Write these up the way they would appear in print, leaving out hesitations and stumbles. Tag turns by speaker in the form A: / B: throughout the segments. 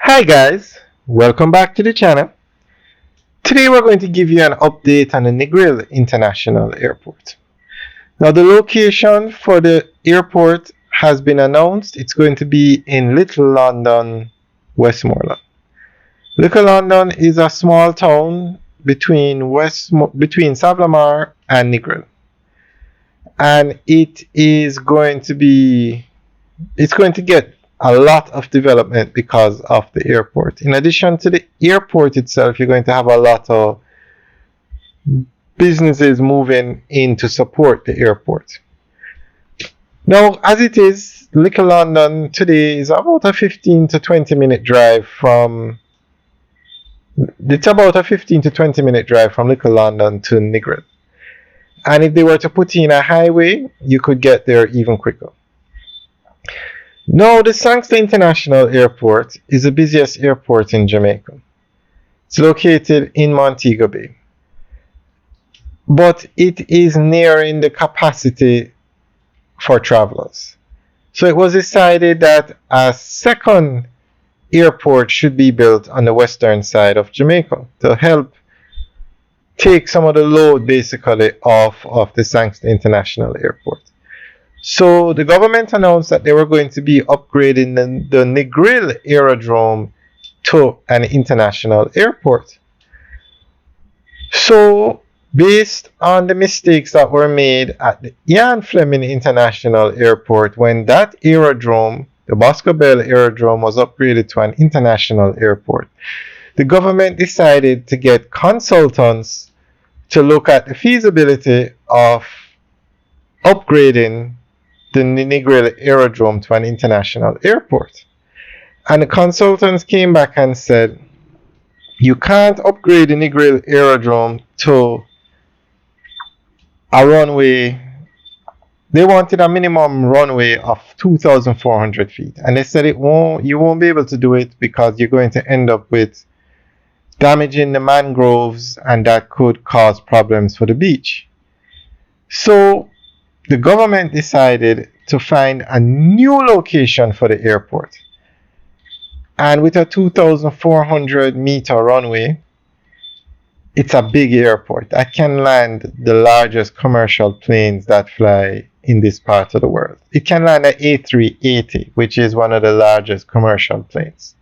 A: Hi guys, welcome back to the channel. Today we're going to give you an update on the Negril International Airport. Now the location for the airport has been announced. It's going to be in Little London, Westmoreland. Little London is a small town between Savlamar and Negril. And it's going to get a lot of development because of the airport. In addition to the airport itself, you're going to have a lot of businesses moving in to support the airport. Now, as it is, Little London today is about a 15 to 20 minute drive from Little London to Negril. And if they were to put in a highway, you could get there even quicker. Now, the Sangster International Airport is the busiest airport in Jamaica. It's located in Montego Bay. But it is nearing the capacity for travelers. So it was decided that a second airport should be built on the western side of Jamaica to help take some of the load basically off of the Sangster International Airport. So the government announced that they were going to be upgrading the Negril aerodrome to an international airport. So based on the mistakes that were made at the Ian Fleming International Airport when that aerodrome, the Bosco Bell aerodrome, was upgraded to an international airport, the government decided to get consultants to look at the feasibility of upgrading the Negril aerodrome to an international airport. And the consultants came back and said, you can't upgrade the Negril aerodrome to a runway. They wanted a minimum runway of 2,400 feet. And they said you won't be able to do it because you're going to end up with damaging the mangroves, and that could cause problems for the beach. So the government decided to find a new location for the airport. And with a 2,400 meter runway, it's a big airport that can land the largest commercial planes that fly in this part of the world. It can land an A380, which is one of the largest commercial planes.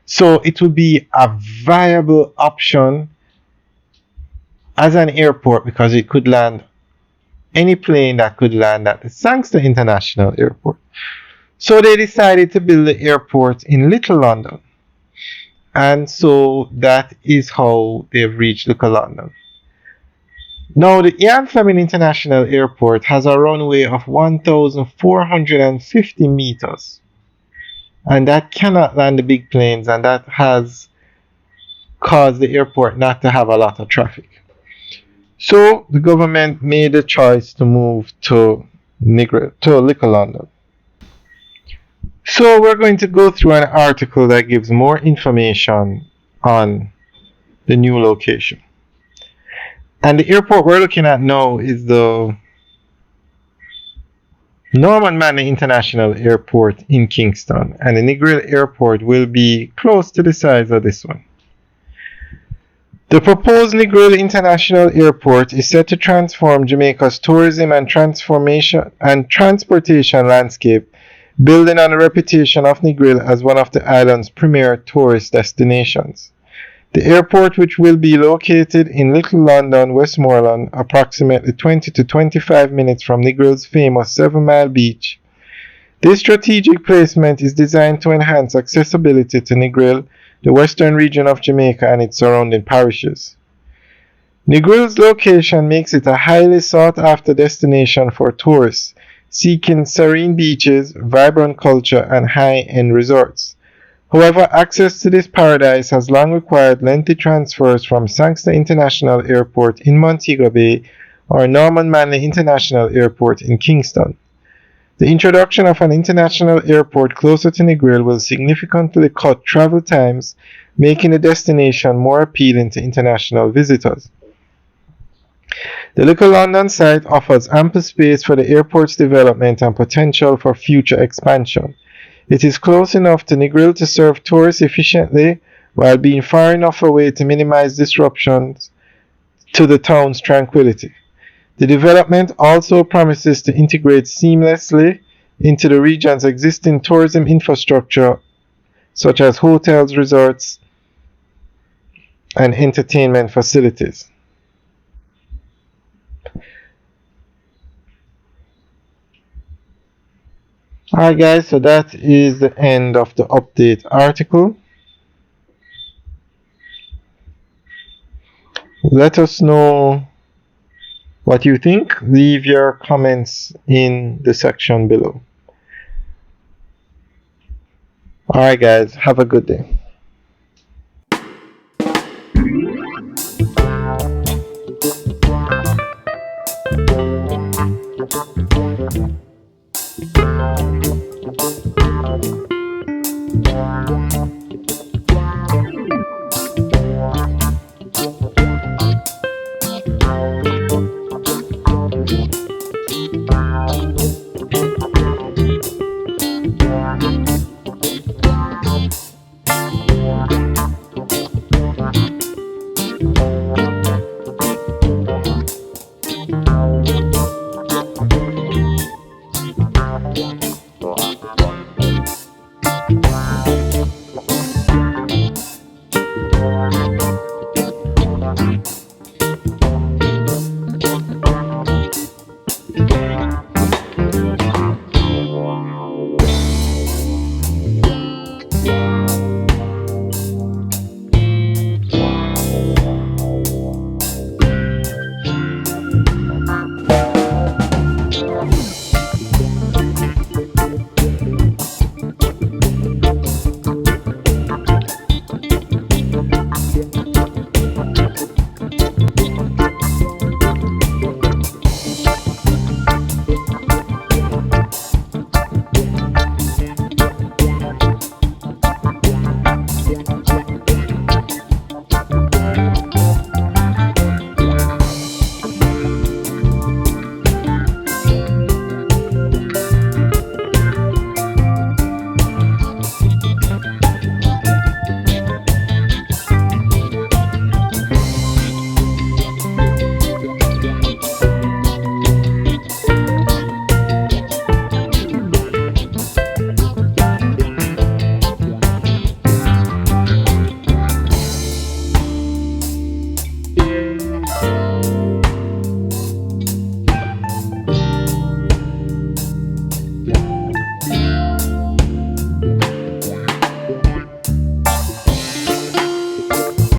A: So it will be a viable option as an airport because it could land any plane that could land at the Sangster International Airport. So they decided to build the airport in Little London. And so that is how they've reached Little London. Now, the Ian Fleming International Airport has a runway of 1,450 meters. And that cannot land the big planes, and that has caused the airport not to have a lot of traffic. So the government made a choice to move to Little London. So we're going to go through an article that gives more information on the new location. And the airport we're looking at now is the Norman Manley International Airport in Kingston. And the Negril Airport will be close to the size of this one. The proposed Negril International Airport is set to transform Jamaica's tourism and transportation landscape, building on the reputation of Negril as one of the island's premier tourist destinations. The airport, which will be located in Little London, Westmoreland, approximately 20 to 25 minutes from Negril's famous 7 Mile Beach. This strategic placement is designed to enhance accessibility to Negril, the western region of Jamaica and its surrounding parishes. Negril's location makes it a highly sought-after destination for tourists seeking serene beaches, vibrant culture, and high-end resorts. However, access to this paradise has long required lengthy transfers from Sangster International Airport in Montego Bay or Norman Manley International Airport in Kingston. The introduction of an international airport closer to Negril will significantly cut travel times, making the destination more appealing to international visitors. The Little London site offers ample space for the airport's development and potential for future expansion. It is close enough to Negril to serve tourists efficiently while being far enough away to minimize disruptions to the town's tranquility. The development also promises to integrate seamlessly into the region's existing tourism infrastructure, such as hotels, resorts, and entertainment facilities. Alright, guys, so that is the end of the update article. Let us know what you think. Leave your comments in the section below. Alright, guys, have a good day.